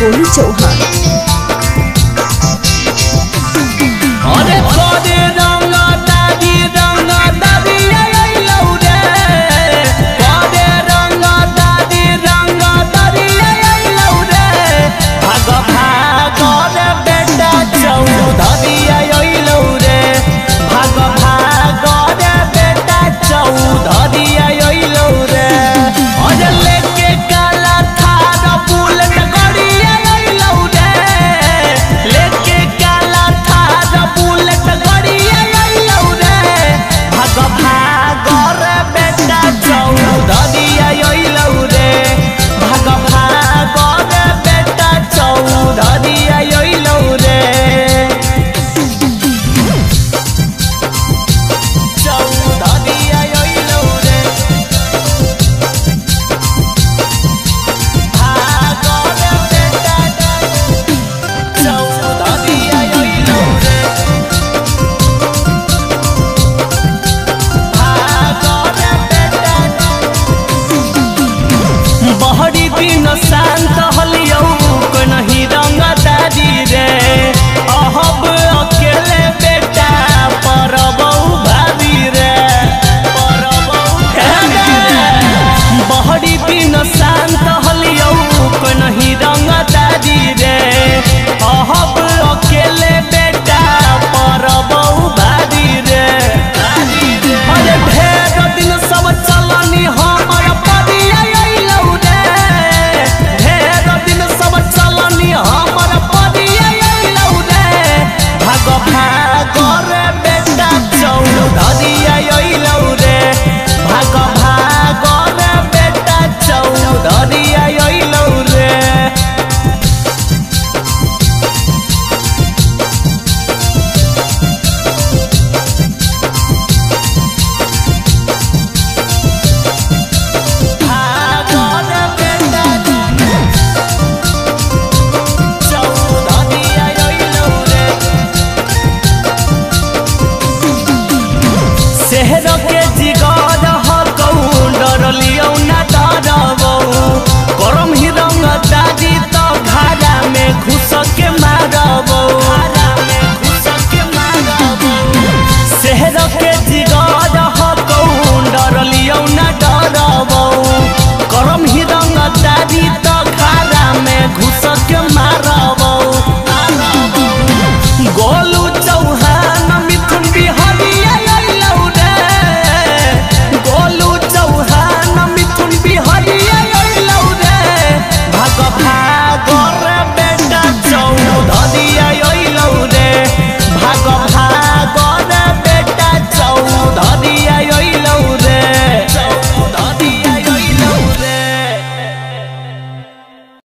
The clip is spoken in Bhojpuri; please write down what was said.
गोलू चौहान। अरे खोदे रंग दादी आइलौ रे, खोदे रंग दादी आइलौ रे, भाग भाग रे बेटा चौधरी आइलौ रे, भाग भाग रे बेटा चौधरी आइलौ रे। अरे लेके काला थार बुलेट गाड़ी आइलौ रे, लेके काला थार बुलेट गाड़ी आइलौ रे, भाग भाग रे बेटा चौधरी आइलौ रे, भाग भाग रे बेटा चौधरी आइलौ रे, चौधरी आइलौ रे, भाग रे बेटा चौधरी आइलौ रे, भाग रे बेटा। बहरी दिन शांत हलियौ कोई नहीं रंगदारी रे, अहब अकेले बेटा परबौ भाभी रे, परबौ बहरी दिन शांत हलियौ कोई नहीं रंगदारी रे, अहब अकेले बेटा परबौ भाभी रे। अरे ढेर दिन सब चलनी हमर परी आइलौ रे, ढेर दिन सब चलनी हमर परी आइलौ रे, भाग भाग रे बेटा चौधरी आइलौ रे, भाग भाग रे बेटा चौधरी आइलौ रे। भाग रे बेटा चौधरी आइलौ रे, शहर के जिगर